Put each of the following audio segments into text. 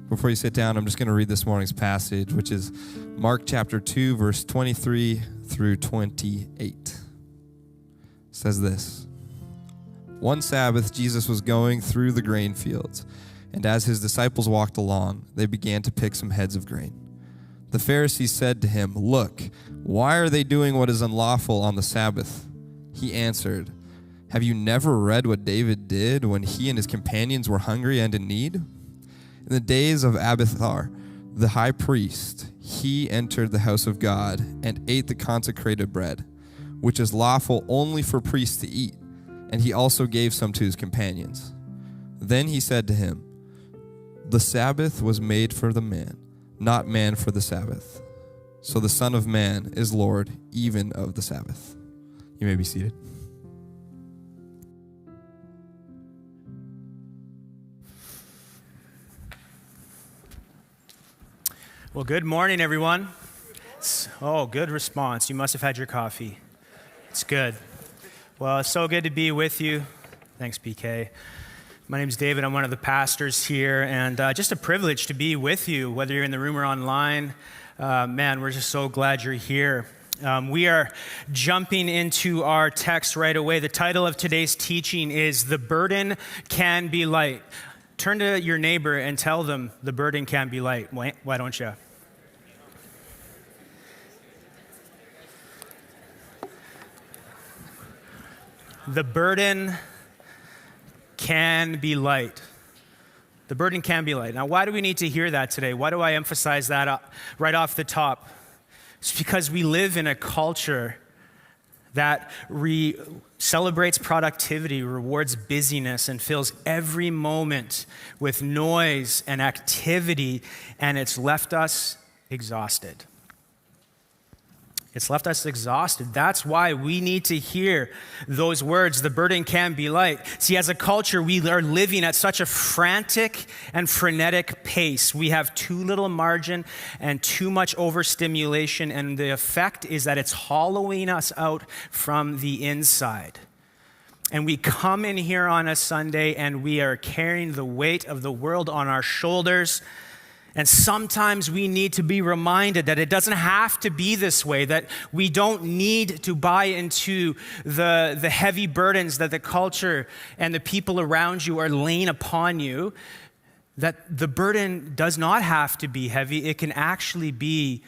Before you sit down, I'm just going to read this morning's passage, which is Mark chapter 2, verse 23 through 28. It says this: One Sabbath, Jesus was going through the grain fields, and as his disciples walked along, they began to pick some heads of grain. The Pharisees said to him, "Look, why are they doing what is unlawful on the Sabbath?" He answered, "Have you never read what David did when he and his companions were hungry and in need? In the days of Abiathar, the high priest, he entered the house of God and ate the consecrated bread, which is lawful only for priests to eat, and he also gave some to his companions. Then he said to him, 'The Sabbath was made for the man, not man for the Sabbath. So the Son of Man is Lord even of the Sabbath.'" You may be seated. Well, good morning, everyone. Oh, good response. You must have had your coffee. It's good. Well, it's so good to be with you. Thanks, PK. My name's David. I'm one of the pastors here, and just a privilege to be with you, whether you're in the room or online. Man, we're just so glad you're here. We are jumping into our text right away. The title of today's teaching is "The Burden Can Be Light." Turn to your neighbor and tell them the burden can be light. Why don't you? The burden can be light. The burden can be light. Now, why do we need to hear that today? Why do I emphasize that right off the top? It's because we live in a culture that celebrates productivity, rewards busyness, and fills every moment with noise and activity, and it's left us exhausted. It's left us exhausted. That's why we need to hear those words, the burden can be light. See, as a culture, we are living at such a frantic and frenetic pace. We have too little margin and too much overstimulation, and the effect is that it's hollowing us out from the inside. And we come in here on a Sunday and we are carrying the weight of the world on our shoulders. And sometimes we need to be reminded that it doesn't have to be this way, that we don't need to buy into the heavy burdens that the culture and the people around you are laying upon you, that the burden does not have to be heavy. It can actually be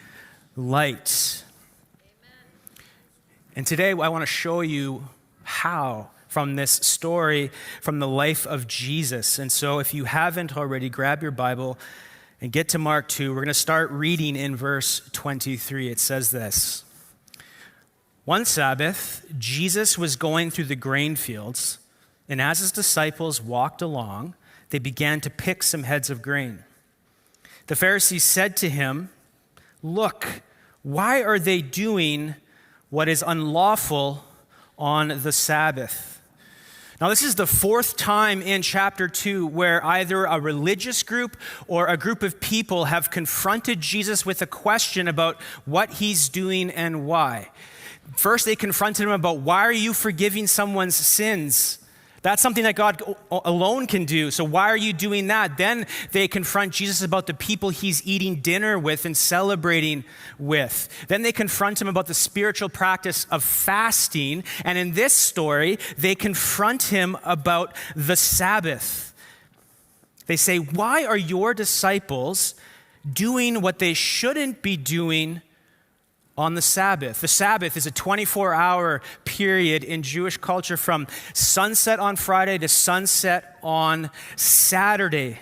light. Amen. And today I want to show you how from this story, from the life of Jesus. And so if you haven't already, grab your Bible and get to Mark 2. We're going to start reading in verse 23. It says this: One Sabbath, Jesus was going through the grain fields, and as his disciples walked along, they began to pick some heads of grain. The Pharisees said to him, "Look, why are they doing what is unlawful on the Sabbath?" Now, this is the fourth time in chapter 2 where either a religious group or a group of people have confronted Jesus with a question about what he's doing and why. First, they confronted him about, why are you forgiving someone's sins? That's something that God alone can do. So why are you doing that? Then they confront Jesus about the people he's eating dinner with and celebrating with. Then they confront him about the spiritual practice of fasting. And in this story, they confront him about the Sabbath. They say, why are your disciples doing what they shouldn't be doing on the Sabbath? The Sabbath is a 24-hour period in Jewish culture from sunset on Friday to sunset on Saturday.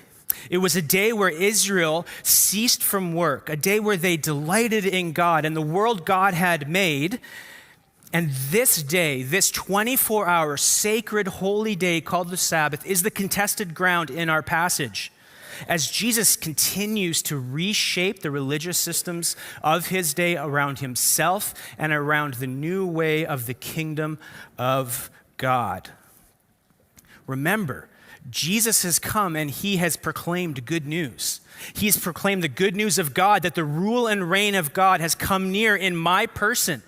It was a day where Israel ceased from work, a day where they delighted in God and the world God had made. And this day, this 24-hour sacred holy day called the Sabbath, is the contested ground in our passage, as Jesus continues to reshape the religious systems of his day around himself and around the new way of the kingdom of God. Remember, Jesus has come and he has proclaimed good news. He's proclaimed the good news of God, that the rule and reign of God has come near in my person.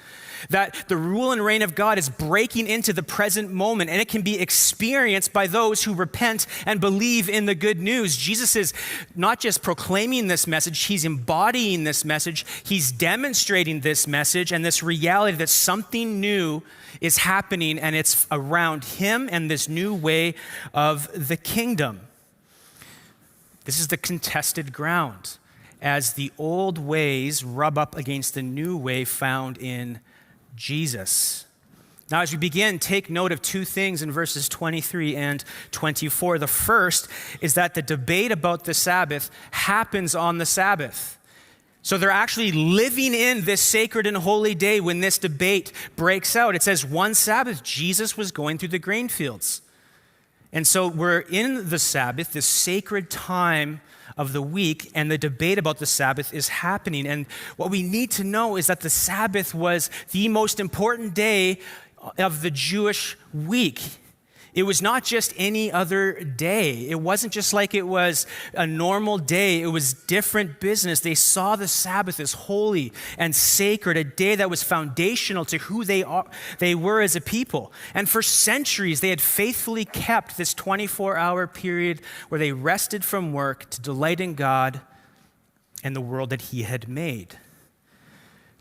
that the rule and reign of God is breaking into the present moment, and it can be experienced by those who repent and believe in the good news. Jesus is not just proclaiming this message, he's embodying this message, he's demonstrating this message and this reality that something new is happening, and it's around him and this new way of the kingdom. This is the contested ground as the old ways rub up against the new way found in Jesus. Now, as we begin, take note of two things in verses 23 and 24. The first is that the debate about the Sabbath happens on the Sabbath. So they're actually living in this sacred and holy day when this debate breaks out. It says one Sabbath, Jesus was going through the grain fields. And so we're in the Sabbath, this sacred time of the week, and the debate about the Sabbath is happening. And what we need to know is that the Sabbath was the most important day of the Jewish week. It was not just any other day. It wasn't just like it was a normal day. It was different business. They saw the Sabbath as holy and sacred, a day that was foundational to who they were as a people. And for centuries, they had faithfully kept this 24-hour period where they rested from work to delight in God and the world that he had made.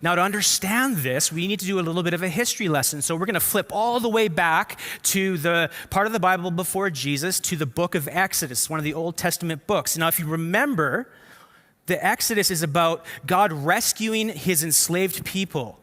Now, to understand this, we need to do a little bit of a history lesson. So we're going to flip all the way back to the part of the Bible before Jesus, to the book of Exodus, one of the Old Testament books. Now, if you remember, the Exodus is about God rescuing his enslaved people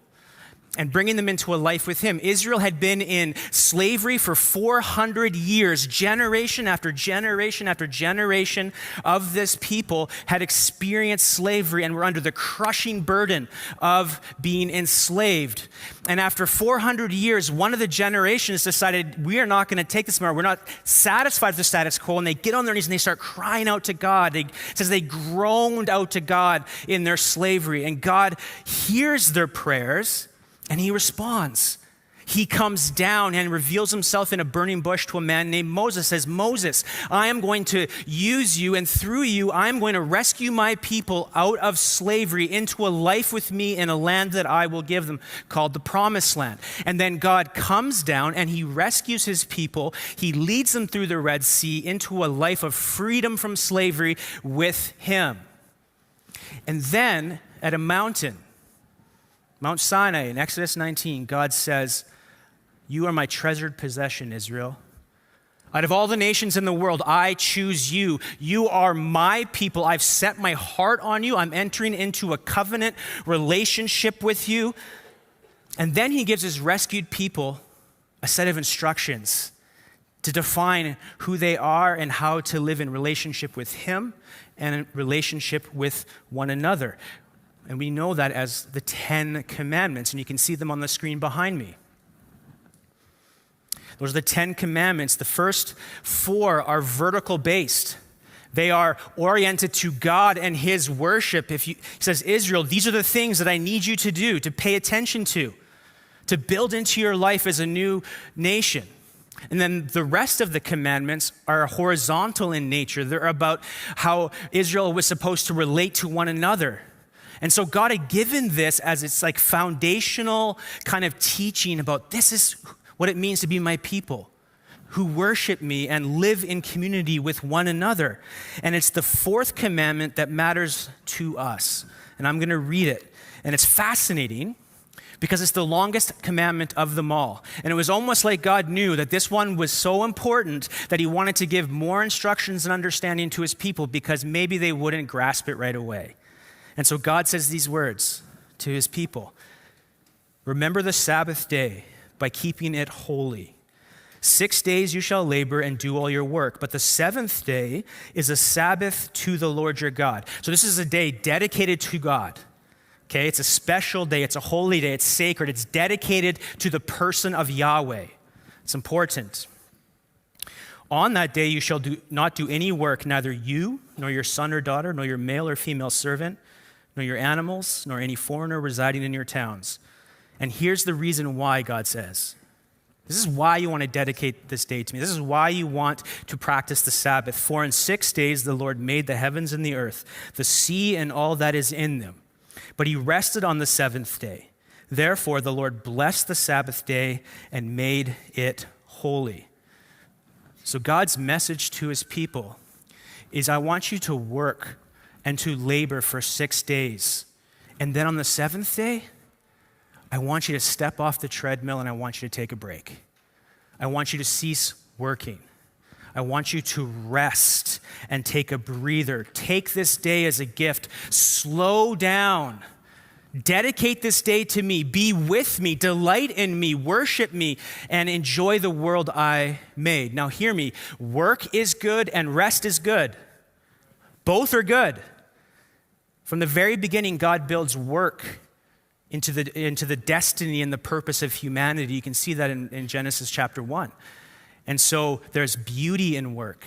and bringing them into a life with him. Israel had been in slavery for 400 years. Generation after generation after generation of this people had experienced slavery and were under the crushing burden of being enslaved. And after 400 years, one of the generations decided, we are not going to take this anymore. We're not satisfied with the status quo. And they get on their knees and they start crying out to God. It says they groaned out to God in their slavery. And God hears their prayers, and he responds. He comes down and reveals himself in a burning bush to a man named Moses. Says, Moses, I am going to use you, and through you, I'm going to rescue my people out of slavery into a life with me in a land that I will give them, called the Promised Land. And then God comes down and he rescues his people. He leads them through the Red Sea into a life of freedom from slavery with him. And then at a mountain, Mount Sinai, in Exodus 19, God says, you are my treasured possession, Israel. Out of all the nations in the world, I choose you. You are my people. I've set my heart on you. I'm entering into a covenant relationship with you. And then he gives his rescued people a set of instructions to define who they are and how to live in relationship with him and in relationship with one another. And we know that as the 10 Commandments, and you can see them on the screen behind me. Those are the 10 Commandments. The first 4 are vertical based. They are oriented to God and his worship. He says, Israel, these are the things that I need you to do, to pay attention to build into your life as a new nation. And then the rest of the commandments are horizontal in nature. They're about how Israel was supposed to relate to one another. And so God had given this as its like foundational kind of teaching about this is what it means to be my people who worship me and live in community with one another. And it's the 4th commandment that matters to us. And I'm going to read it. And it's fascinating because it's the longest commandment of them all. And it was almost like God knew that this one was so important that he wanted to give more instructions and understanding to his people because maybe they wouldn't grasp it right away. And so God says these words to his people. Remember the Sabbath day by keeping it holy. 6 days you shall labor and do all your work, but the 7th day is a Sabbath to the Lord your God. So this is a day dedicated to God. Okay, it's a special day, it's a holy day, it's sacred, it's dedicated to the person of Yahweh. It's important. On that day you shall not do any work, neither you, nor your son or daughter, nor your male or female servant, nor your animals, nor any foreigner residing in your towns. And here's the reason why God says. This is why you want to dedicate this day to me. This is why you want to practice the Sabbath. For in 6 days the Lord made the heavens and the earth, the sea and all that is in them. But he rested on the 7th day. Therefore, the Lord blessed the Sabbath day and made it holy. So God's message to his people is, I want you to work and to labor for 6 days. And then on the seventh day, I want you to step off the treadmill and I want you to take a break. I want you to cease working. I want you to rest and take a breather. Take this day as a gift. Slow down. Dedicate this day to me. Be with me. Delight in me. Worship me. And enjoy the world I made. Now hear me. Work is good and rest is good. Both are good. From the very beginning, God builds work into the destiny and the purpose of humanity. You can see that in Genesis chapter 1. And so there's beauty in work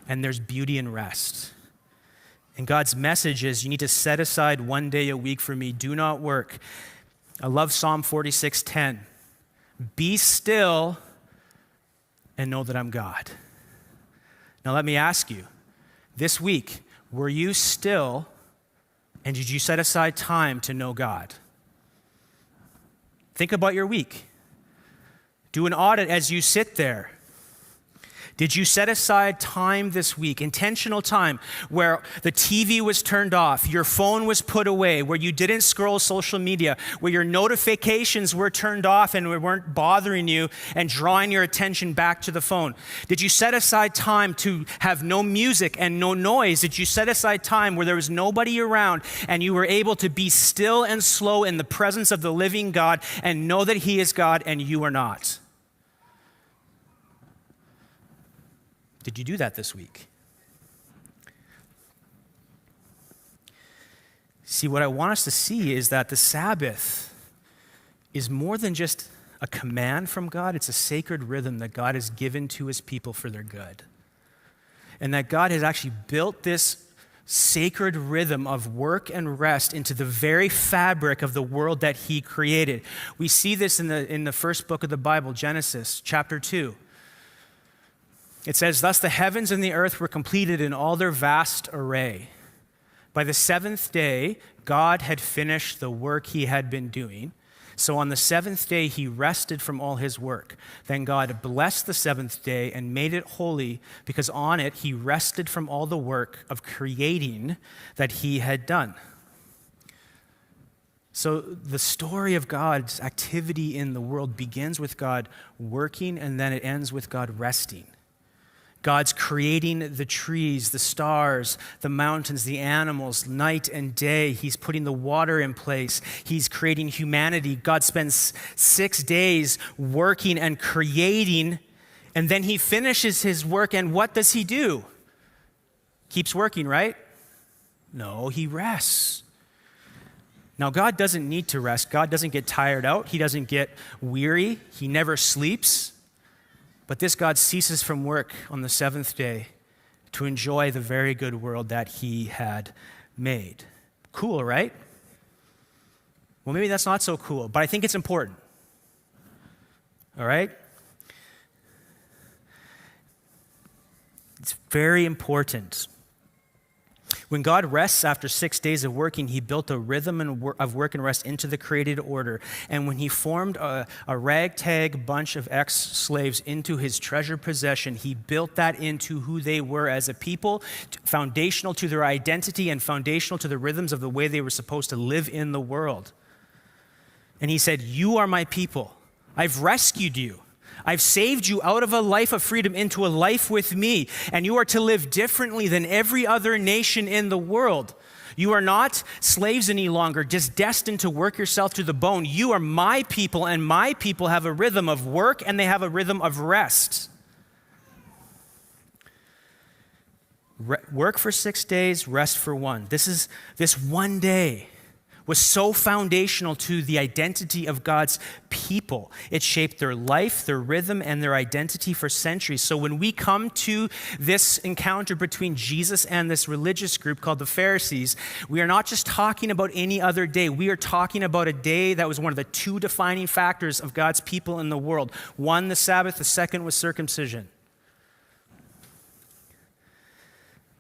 and there's beauty in rest. And God's message is, you need to set aside 1 day a week for me. Do not work. I love Psalm 46:10. Be still and know that I'm God. Now let me ask you, this week, were you still and did you set aside time to know God? Think about your week. Do an audit as you sit there. Did you set aside time this week, intentional time, where the TV was turned off, your phone was put away, where you didn't scroll social media, where your notifications were turned off and weren't bothering you and drawing your attention back to the phone? Did you set aside time to have no music and no noise? Did you set aside time where there was nobody around and you were able to be still and slow in the presence of the living God and know that he is God and you are not? Did you do that this week? See, what I want us to see is that the Sabbath is more than just a command from God. It's a sacred rhythm that God has given to his people for their good. And that God has actually built this sacred rhythm of work and rest into the very fabric of the world that he created. We see this in the first book of the Bible, Genesis chapter 2. It says, thus the heavens and the earth were completed in all their vast array. By the seventh day, God had finished the work he had been doing. So on the seventh day, he rested from all his work. Then God blessed the seventh day and made it holy, because on it he rested from all the work of creating that he had done. So the story of God's activity in the world begins with God working, and then it ends with God resting. God's creating the trees, the stars, the mountains, the animals, night and day. He's putting the water in place. He's creating humanity. God spends 6 days working and creating, and then he finishes his work, and what does he do? Keeps working, right? No, he rests. Now, God doesn't need to rest. God doesn't get tired out. He doesn't get weary. He never sleeps. But this God ceases from work on the seventh day to enjoy the very good world that he had made. Cool, right? Well, maybe that's not so cool, but I think it's important. All right? It's very important. When God rests after 6 days of working, he built a rhythm of work and rest into the created order. And when he formed a ragtag bunch of ex-slaves into his treasured possession, he built that into who they were as a people, foundational to their identity and foundational to the rhythms of the way they were supposed to live in the world. And he said, you are my people. I've rescued you. I've saved you out of a life of freedom into a life with me, and you are to live differently than every other nation in the world. You are not slaves any longer, just destined to work yourself to the bone. You are my people, and my people have a rhythm of work, and they have a rhythm of rest. Work for 6 days, rest for one. This 1 day was so foundational to the identity of God's people. It shaped their life, their rhythm, and their identity for centuries. So when we come to this encounter between Jesus and this religious group called the Pharisees, we are not just talking about any other day. We are talking about a day that was one of the two defining factors of God's people in the world. One, the Sabbath. The second was circumcision.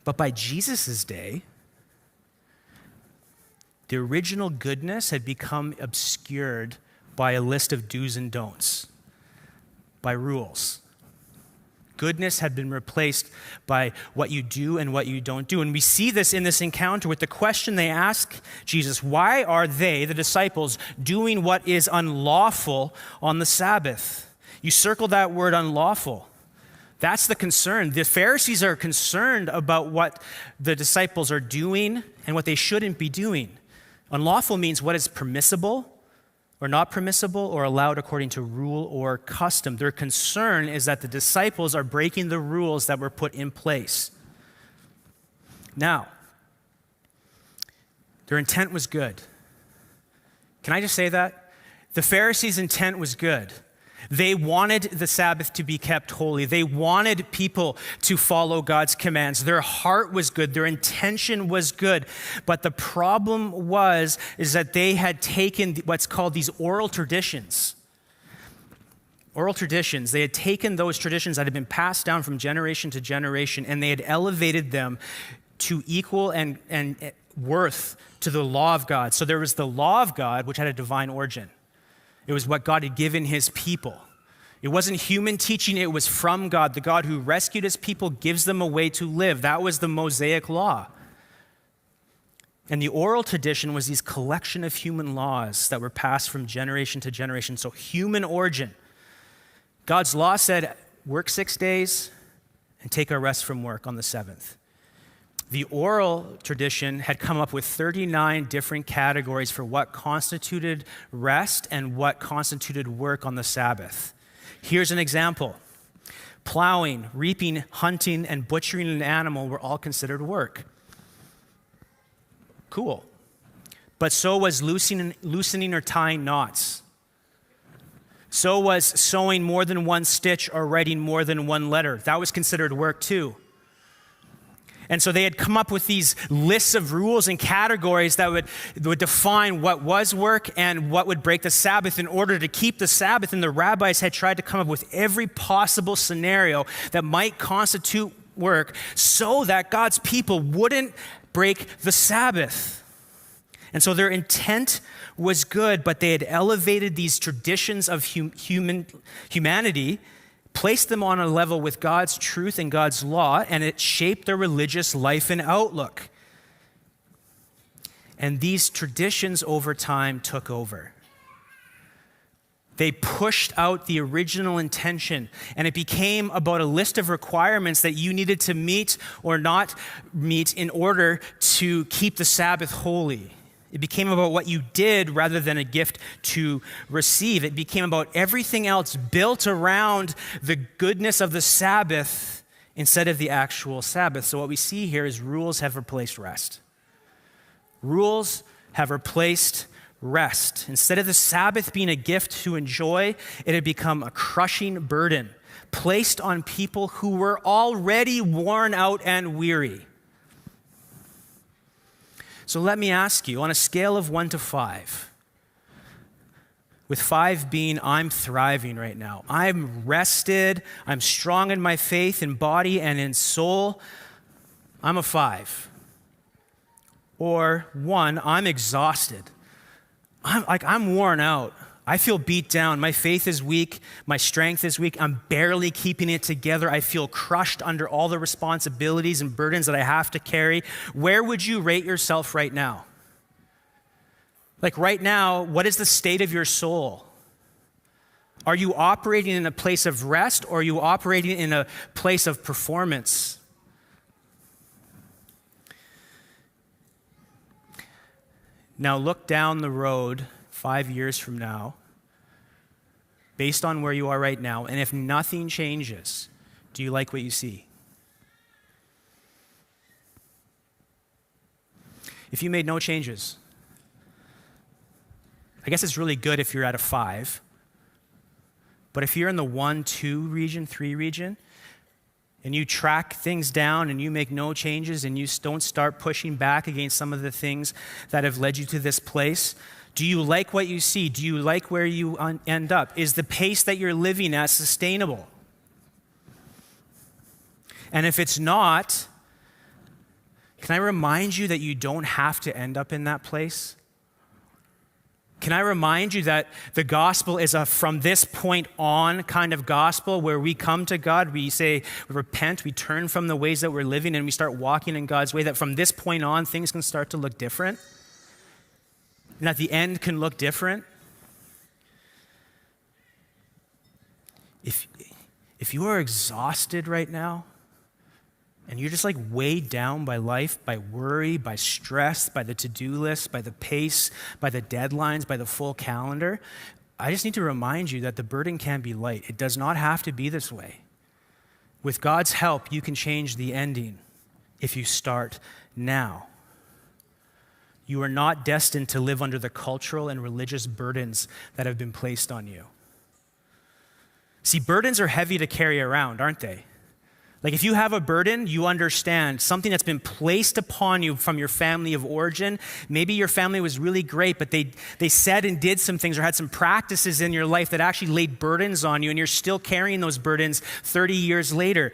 But by Jesus' day, The original goodness had become obscured by a list of do's and don'ts, by rules. Goodness had been replaced by what you do and what you don't do. And we see this in this encounter with the question they ask Jesus, why are they, the disciples, doing what is unlawful on the Sabbath? You circle that word unlawful. That's the concern. The Pharisees are concerned about what the disciples are doing and what they shouldn't be doing. Unlawful means what is permissible or not permissible or allowed according to rule or custom. Their concern is that the disciples are breaking the rules that were put in place. Now, their intent was good. Can I just say that? The Pharisees' intent was good. They wanted the Sabbath to be kept holy. They wanted people to follow God's commands. Their heart was good. Their intention was good. But the problem is that they had taken what's called these oral traditions. Oral traditions. They had taken those traditions that had been passed down from generation to generation, and they had elevated them to equal and worth to the law of God. So there was the law of God, which had a divine origin. It was what God had given his people. It wasn't human teaching, it was from God. The God who rescued his people gives them a way to live. That was the Mosaic law. And the oral tradition was these collection of human laws that were passed from generation to generation. So human origin. God's law said, work 6 days and take a rest from work on the seventh. The oral tradition had come up with 39 different categories for what constituted rest and what constituted work on the Sabbath. Here's an example. Plowing, reaping, hunting, and butchering an animal were all considered work. Cool. But so was loosening or tying knots. So was sewing more than one stitch or writing more than one letter. That was considered work too. And so they had come up with these lists of rules and categories that would define what was work and what would break the Sabbath in order to keep the Sabbath. And the rabbis had tried to come up with every possible scenario that might constitute work so that God's people wouldn't break the Sabbath. And so their intent was good, but they had elevated these traditions of humanity, placed them on a level with God's truth and God's law, and it shaped their religious life and outlook. And these traditions over time took over. They pushed out the original intention, and it became about a list of requirements that you needed to meet or not meet in order to keep the Sabbath holy. It became about what you did rather than a gift to receive. It became about everything else built around the goodness of the Sabbath instead of the actual Sabbath. So what we see here is rules have replaced rest. Rules have replaced rest. Instead of the Sabbath being a gift to enjoy, it had become a crushing burden placed on people who were already worn out and weary. So let me ask you, on a scale of 1 to 5, with 5 being I'm thriving right now, I'm rested, I'm strong in my faith, in body and in soul, I'm a 5. Or 1, I'm exhausted. I'm worn out. I feel beat down. My faith is weak. My strength is weak. I'm barely keeping it together. I feel crushed under all the responsibilities and burdens that I have to carry. Where would you rate yourself right now? Like right now, what is the state of your soul? Are you operating in a place of rest, or are you operating in a place of performance? Now look down the road 5 years from now, based on where you are right now, and if nothing changes, do you like what you see? If you made no changes, I guess it's really good if you're at a 5, but if you're in the 1, 2 region, 3 region, and you track things down and you make no changes and you don't start pushing back against some of the things that have led you to this place, do you like what you see? Do you like where you end up? Is the pace that you're living at sustainable? And if it's not, Can I remind you that you don't have to end up in that place? Can I remind you that the gospel is a from this point on kind of gospel where we come to God, we say, we repent, we turn from the ways that we're living, and we start walking in God's way, that from this point on, things can start to look different? And that the end can look different? If you are exhausted right now, and you're just like weighed down by life, by worry, by stress, by the to-do list, by the pace, by the deadlines, by the full calendar, I just need to remind you that the burden can be light. It does not have to be this way. With God's help, you can change the ending if you start now. You are not destined to live under the cultural and religious burdens that have been placed on you. See, burdens are heavy to carry around, aren't they? Like if you have a burden, you understand something that's been placed upon you from your family of origin. Maybe your family was really great, but they said and did some things or had some practices in your life that actually laid burdens on you, and you're still carrying those burdens 30 years later.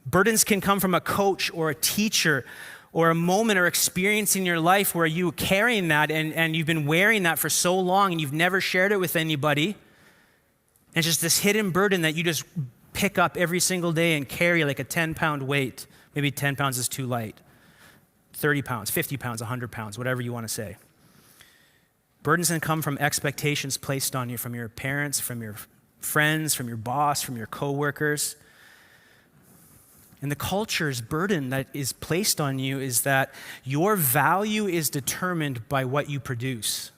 Burdens can come from a coach or a teacher or a moment or experience in your life where you were carrying that and you've been wearing that for so long and you've never shared it with anybody. And it's just this hidden burden that you just pick up every single day and carry like a 10-pound weight. Maybe 10 pounds is too light. 30 pounds, 50 pounds, 100 pounds, whatever you want to say. Burdens can come from expectations placed on you from your parents, from your friends, from your boss, from your coworkers. And the culture's burden that is placed on you is that your value is determined by what you produce.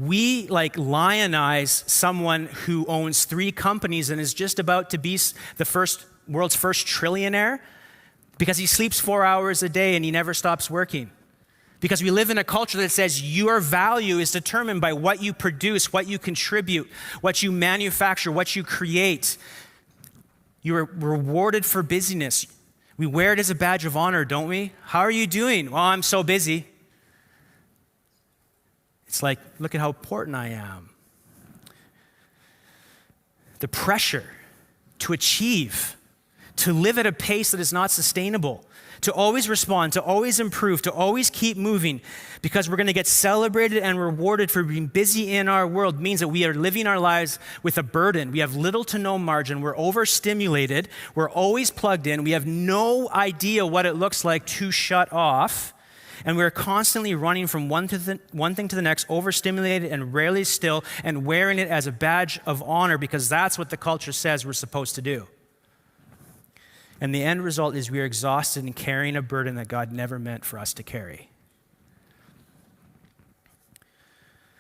We lionize someone who owns 3 companies and is just about to be the world's first trillionaire because he sleeps 4 hours a day and he never stops working. Because we live in a culture that says your value is determined by what you produce, what you contribute, what you manufacture, what you create. You are rewarded for busyness. We wear it as a badge of honor, don't we? How are you doing? Well, I'm so busy. It's like, look at how important I am. The pressure to achieve, to live at a pace that is not sustainable, to always respond, to always improve, to always keep moving, because we're going to get celebrated and rewarded for being busy in our world means that we are living our lives with a burden. We have little to no margin. We're overstimulated. We're always plugged in. We have no idea what it looks like to shut off. And we're constantly running from one thing to the next, overstimulated and rarely still, and wearing it as a badge of honor because that's what the culture says we're supposed to do. And the end result is we are exhausted and carrying a burden that God never meant for us to carry.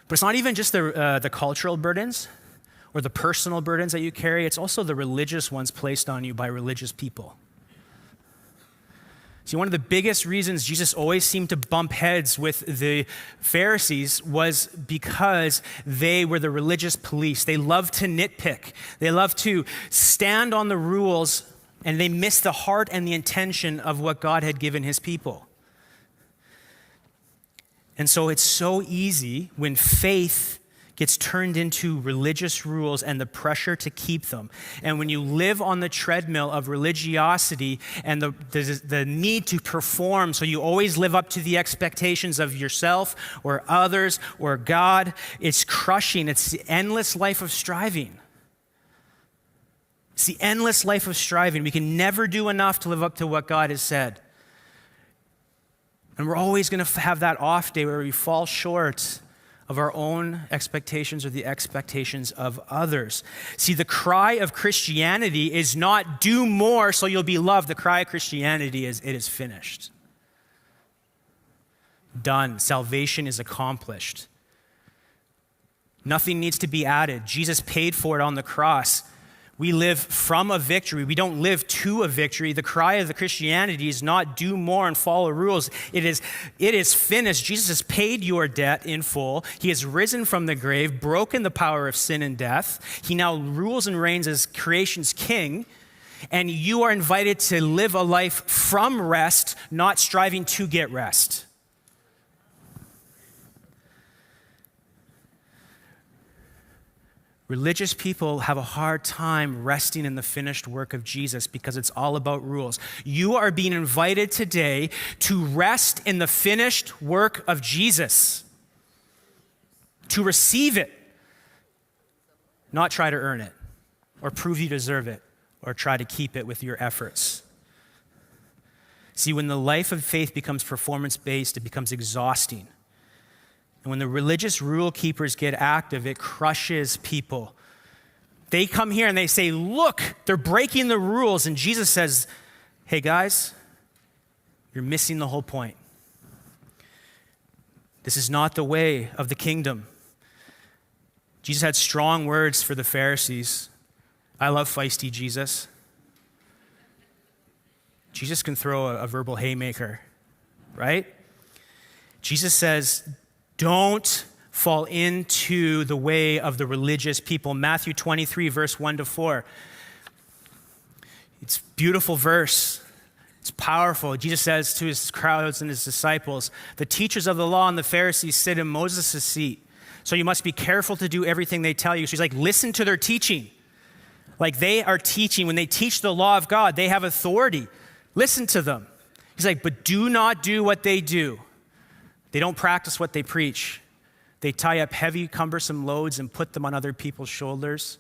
But it's not even just the cultural burdens or the personal burdens that you carry. It's also the religious ones placed on you by religious people. See, one of the biggest reasons Jesus always seemed to bump heads with the Pharisees was because they were the religious police. They loved to nitpick. They loved to stand on the rules, and they missed the heart and the intention of what God had given his people. And so it's so easy when faith gets turned into religious rules and the pressure to keep them. And when you live on the treadmill of religiosity and the need to perform, so you always live up to the expectations of yourself or others or God, it's crushing. It's the endless life of striving. It's the endless life of striving. We can never do enough to live up to what God has said. And we're always going to have that off day where we fall short of our own expectations or the expectations of others. See, the cry of Christianity is not do more so you'll be loved. The cry of Christianity is it is finished. Done. Salvation is accomplished. Nothing needs to be added. Jesus paid for it on the cross. We live from a victory. We don't live to a victory. The cry of the Christianity is not do more and follow rules. It is finished. Jesus has paid your debt in full. He has risen from the grave, broken the power of sin and death. He now rules and reigns as creation's king. And you are invited to live a life from rest, not striving to get rest. Religious people have a hard time resting in the finished work of Jesus because it's all about rules. You are being invited today to rest in the finished work of Jesus, to receive it, not try to earn it or prove you deserve it or try to keep it with your efforts. See, when the life of faith becomes performance-based, it becomes exhausting. And when the religious rule keepers get active, it crushes people. They come here and they say, look, they're breaking the rules. And Jesus says, hey guys, you're missing the whole point. This is not the way of the kingdom. Jesus had strong words for the Pharisees. I love feisty Jesus. Jesus can throw a verbal haymaker, right? Jesus says, don't fall into the way of the religious people. Matthew 23, verse 1 to 4. It's a beautiful verse. It's powerful. Jesus says to his crowds and his disciples, the teachers of the law and the Pharisees sit in Moses' seat. So you must be careful to do everything they tell you. So he's like, listen to their teaching. Like they are teaching. When they teach the law of God, they have authority. Listen to them. He's like, but do not do what they do. They don't practice what they preach. They tie up heavy, cumbersome loads and put them on other people's shoulders,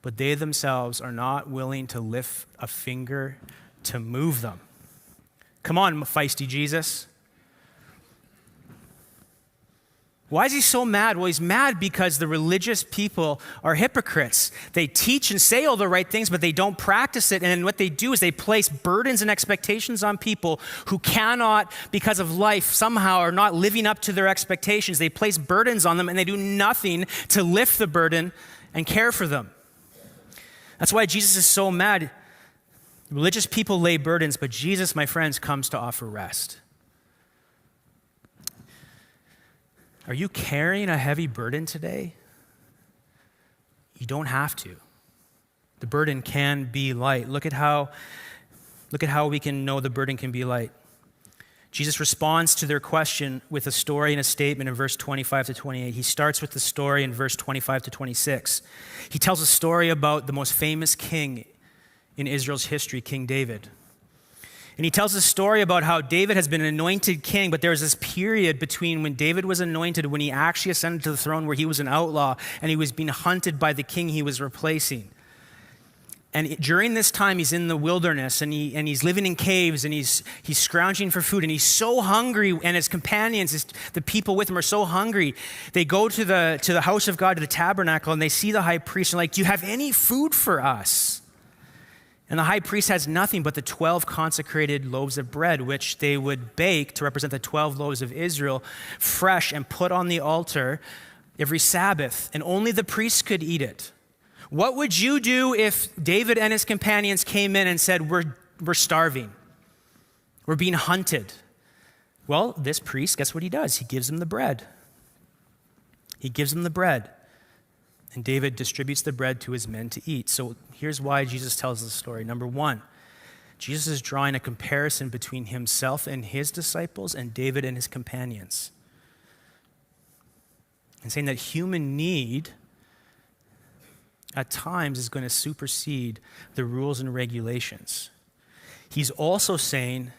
but they themselves are not willing to lift a finger to move them. Come on, feisty Jesus. Why is he so mad? Well, he's mad because the religious people are hypocrites. They teach and say all the right things, but they don't practice it. And what they do is they place burdens and expectations on people who cannot, because of life, somehow are not living up to their expectations. They place burdens on them and they do nothing to lift the burden and care for them. That's why Jesus is so mad. Religious people lay burdens, but Jesus, my friends, comes to offer rest. Are you carrying a heavy burden today? You don't have to. The burden can be light. Look at how we can know the burden can be light. Jesus responds to their question with a story and a statement in verse 25 to 28. He starts with the story in verse 25 to 26. He tells a story about the most famous king in Israel's history, King David. And he tells a story about how David has been anointed king, but there's this period between when David was anointed, when he actually ascended to the throne, where he was an outlaw and he was being hunted by the king he was replacing. And during this time, he's in the wilderness and he's living in caves and he's scrounging for food and he's so hungry, and his companions, the people with him, are so hungry. They go to the house of God, to the tabernacle, and they see the high priest and like, do you have any food for us? And the high priest has nothing but the 12 consecrated loaves of bread, which they would bake to represent the 12 loaves of Israel, fresh and put on the altar every Sabbath. And only the priests could eat it. What would you do if David and his companions came in and said, we're starving, we're being hunted? Well, this priest, guess what he does? He gives them the bread. He gives them the bread. And David distributes the bread to his men to eat. So here's why Jesus tells the story. Number one, Jesus is drawing a comparison between himself and his disciples and David and his companions. And saying that human need at times is going to supersede the rules and regulations. He's also saying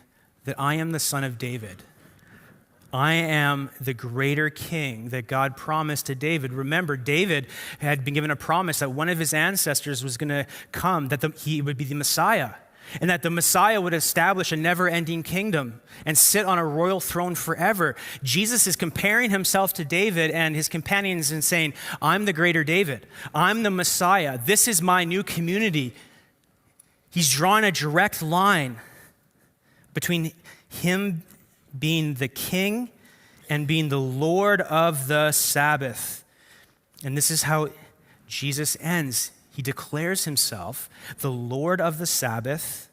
that I am the son of David. I am the greater king that God promised to David. Remember, David had been given a promise that one of his ancestors was going to come, that he would be the Messiah, and that the Messiah would establish a never-ending kingdom and sit on a royal throne forever. Jesus is comparing himself to David and his companions and saying, I'm the greater David. I'm the Messiah. This is my new community. He's drawn a direct line between him being the king and being the Lord of the Sabbath. And this is how Jesus ends. He declares himself the Lord of the Sabbath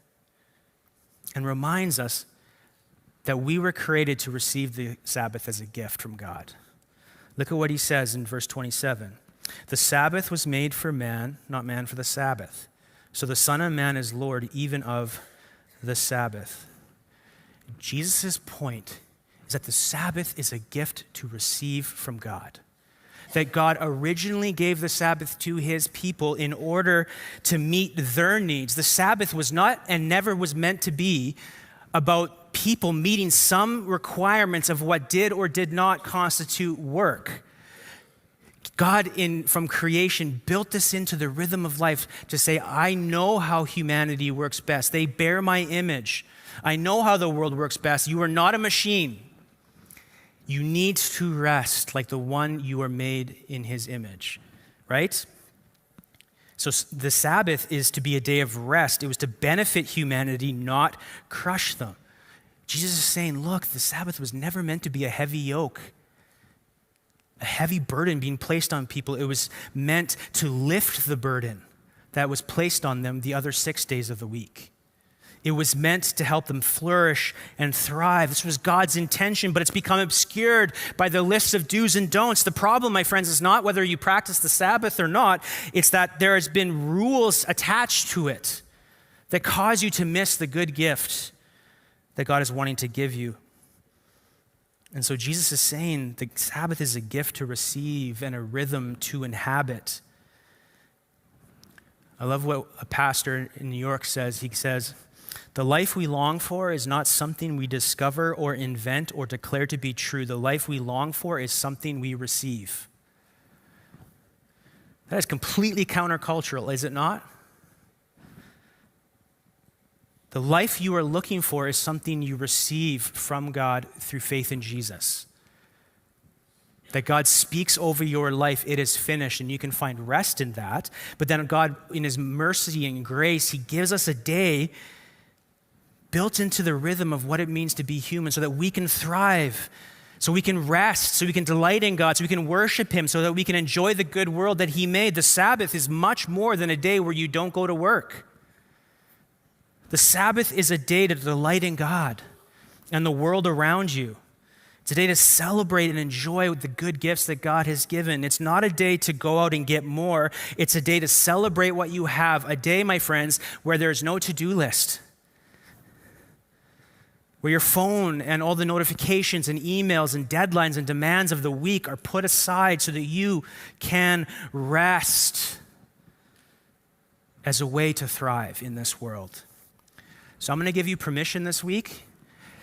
and reminds us that we were created to receive the Sabbath as a gift from God. Look at what he says in verse 27. The Sabbath was made for man, not man for the Sabbath. So the Son of Man is Lord even of the Sabbath. Jesus' point is that the Sabbath is a gift to receive from God. that God originally gave the Sabbath to his people in order to meet their needs. The Sabbath was not and never was meant to be about people meeting some requirements of what did or did not constitute work. God, from creation, built this into the rhythm of life to say, I know how humanity works best. They bear my image. I know how the world works best. You are not a machine. You need to rest like the one you are made in his image, right? So the Sabbath is to be a day of rest. It was to benefit humanity, not crush them. Jesus is saying, look, the Sabbath was never meant to be a heavy yoke, a heavy burden being placed on people. It was meant to lift the burden that was placed on them the other 6 days of the week. It was meant to help them flourish and thrive. This was God's intention, but it's become obscured by the lists of do's and don'ts. The problem, my friends, is not whether you practice the Sabbath or not. It's that there has been rules attached to it that cause you to miss the good gift that God is wanting to give you. And so Jesus is saying the Sabbath is a gift to receive and a rhythm to inhabit. I love what a pastor in New York says. He says, the life we long for is not something we discover or invent or declare to be true. The life we long for is something we receive. That is completely countercultural, is it not? The life you are looking for is something you receive from God through faith in Jesus. That God speaks over your life, it is finished, and you can find rest in that. But then God, in his mercy and grace, he gives us a day built into the rhythm of what it means to be human so that we can thrive, so we can rest, so we can delight in God, so we can worship him, so that we can enjoy the good world that he made. The Sabbath is much more than a day where you don't go to work. The Sabbath is a day to delight in God and the world around you. It's a day to celebrate and enjoy the good gifts that God has given. It's not a day to go out and get more. It's a day to celebrate what you have. A day, my friends, where there's no to-do list, where your phone and all the notifications and emails and deadlines and demands of the week are put aside so that you can rest as a way to thrive in this world. So I'm going to give you permission this week.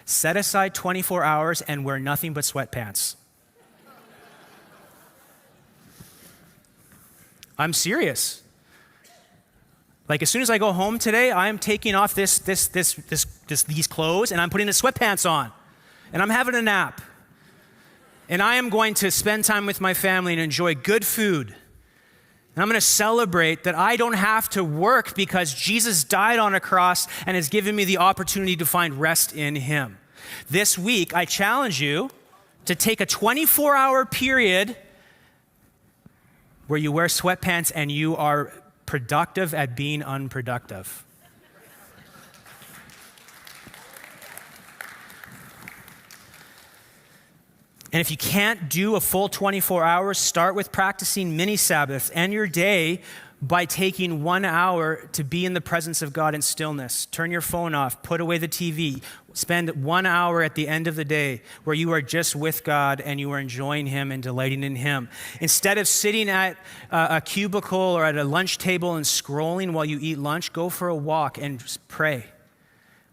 Set aside 24 hours and wear nothing but sweatpants. I'm serious. Like, as soon as I go home today, I am taking off these clothes and I'm putting the sweatpants on. And I'm having a nap. And I am going to spend time with my family and enjoy good food. And I'm going to celebrate that I don't have to work because Jesus died on a cross and has given me the opportunity to find rest in him. This week, I challenge you to take a 24-hour period where you wear sweatpants and you are productive at being unproductive. And if you can't do a full 24 hours, start with practicing mini Sabbaths. End your day by taking 1 hour to be in the presence of God in stillness. Turn your phone off, put away the TV. Spend 1 hour at the end of the day where you are just with God and you are enjoying him and delighting in him. Instead of sitting at a cubicle or at a lunch table and scrolling while you eat lunch, go for a walk and just pray.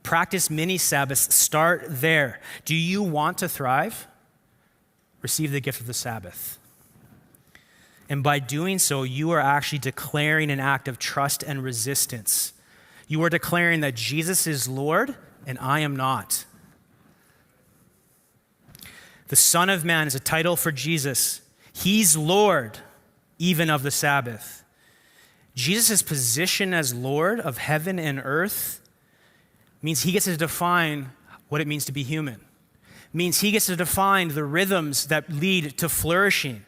Practice mini Sabbaths. Start there. Do you want to thrive? Receive the gift of the Sabbath. And by doing so, you are actually declaring an act of trust and resistance. You are declaring that Jesus is Lord and I am not. The Son of Man is a title for Jesus. He's Lord, even of the Sabbath. Jesus' position as Lord of heaven and earth means he gets to define what it means to be human. It means he gets to define the rhythms that lead to flourishing.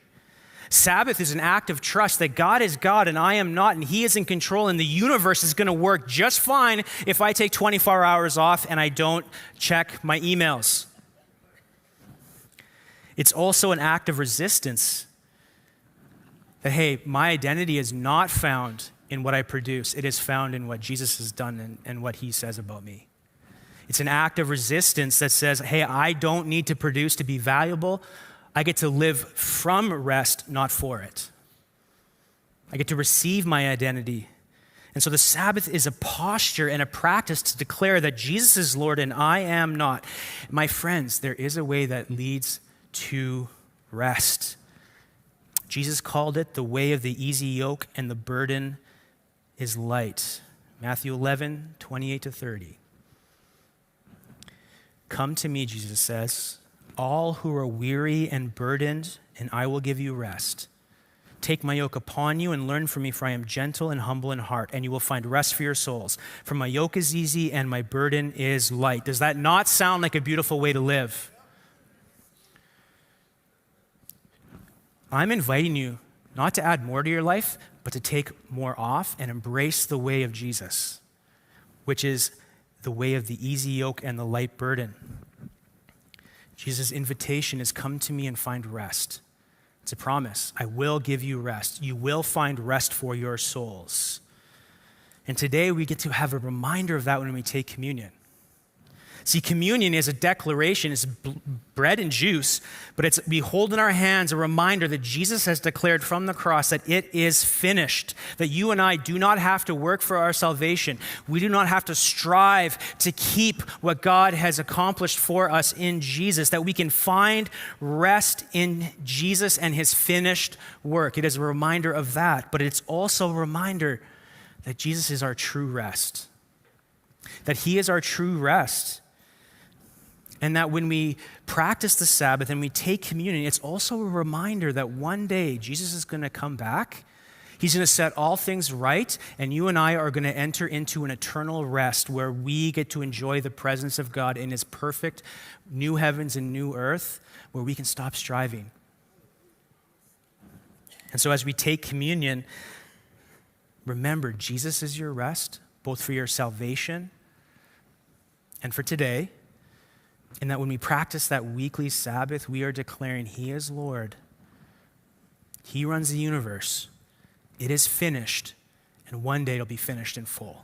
Sabbath is an act of trust that God is God and I am not, and he is in control, and the universe is going to work just fine if I take 24 hours off and I don't check my emails. It's also an act of resistance that, hey, my identity is not found in what I produce. It is found in what Jesus has done and what he says about me. It's an act of resistance that says, hey, I don't need to produce to be valuable. I get to live from rest, not for it. I get to receive my identity. And so the Sabbath is a posture and a practice to declare that Jesus is Lord and I am not. My friends, there is a way that leads to rest. Jesus called it the way of the easy yoke, and the burden is light. Matthew 11, 28 to 30. Come to me, Jesus says, all who are weary and burdened, and I will give you rest. Take my yoke upon you and learn from me, for I am gentle and humble in heart, and you will find rest for your souls. For my yoke is easy and my burden is light. Does that not sound like a beautiful way to live? I'm inviting you not to add more to your life, but to take more off and embrace the way of Jesus, which is the way of the easy yoke and the light burden. Jesus' invitation is, come to me and find rest. It's a promise. I will give you rest. You will find rest for your souls. And today we get to have a reminder of that when we take communion. See, communion is a declaration, it's bread and juice, but we hold in our hands a reminder that Jesus has declared from the cross that it is finished, that you and I do not have to work for our salvation. We do not have to strive to keep what God has accomplished for us in Jesus, that we can find rest in Jesus and his finished work. It is a reminder of that, but it's also a reminder that Jesus is our true rest, that he is our true rest. And that when we practice the Sabbath and we take communion, it's also a reminder that one day Jesus is going to come back. He's going to set all things right, and you and I are going to enter into an eternal rest where we get to enjoy the presence of God in his perfect new heavens and new earth, where we can stop striving. And so as we take communion, remember, Jesus is your rest, both for your salvation and for today. And that when we practice that weekly Sabbath, we are declaring he is Lord. He runs the universe. It is finished. And one day it'll be finished in full.